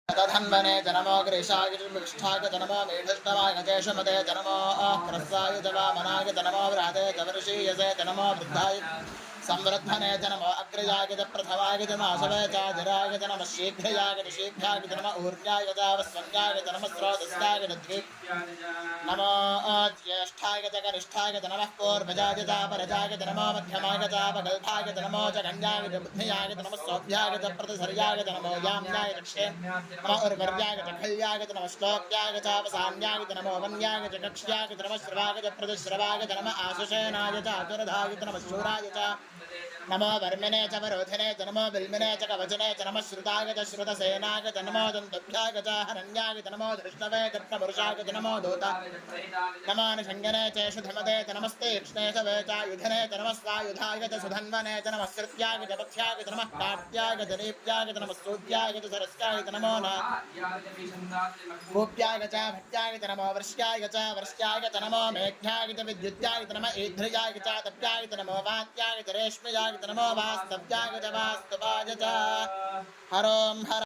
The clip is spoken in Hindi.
तधन्वने जनमो ग्रीषाय विष्ठाय जनमो मेढष्टवाय गजेशमदे जनमो क्रस्साय जवामनाय जनमो व्राते जवर्षीयसे जनमो वृद्धाय संवृद्धने जनमो अग्रयाय प्रथमाय जमाशवे चाजराय जनम शीघ्रयाय शीघ्राय जनम ऊर्जाय जावस्वन्याय जनम स्रोतस्याय द्वि नमो ज्येष्ठाय च कनिष्ठाय नमः पूर्वजाय च परजाय नमो मध्यमाय च पगल्भाय नमो च कन्याय च बुद्धियाय नमः सौभ्याय च प्रतिसर्याय नमो याम्याय दक्षे नमो उर्वर्याय च खल्याय नमः श्लोक्याय च वसान्याय नमो वन्याय च कक्ष्याय नमः श्रवाय च प्रतिश्रवाय नमः आशुषेनाय च अतुरधाय नमः शूराय च नमो वर्मिने च वरोधिने च नमो बिल्मिने च कवचने च नमः श्रुताय च श्रुतसेनाय च नमो दन्तभ्याय च हरण्याय च नमो धृष्णवे कृष्णपुरुषाय च नमो दूता नमो निषङ्गने च शुधमदे च नमस्ते कृष्णे च वेचायुधने च नमः स्वायुधाय च सुधन्वने च नमः श्रुत्याय च पथ्याय च नमः काट्याय च दीप्याय च नमः सूर्याय च सरस्याय च नमो नमः गोप्याय च भट्याय च नमो वर्ष्याय च नमो मेघ्याय च विद्युत्याय च नमः ईध्र्याय च तप्याय च नमो वात्याय च रेश्मयाय च नमो वास्तव्याय च वास्तवाय च हरों हर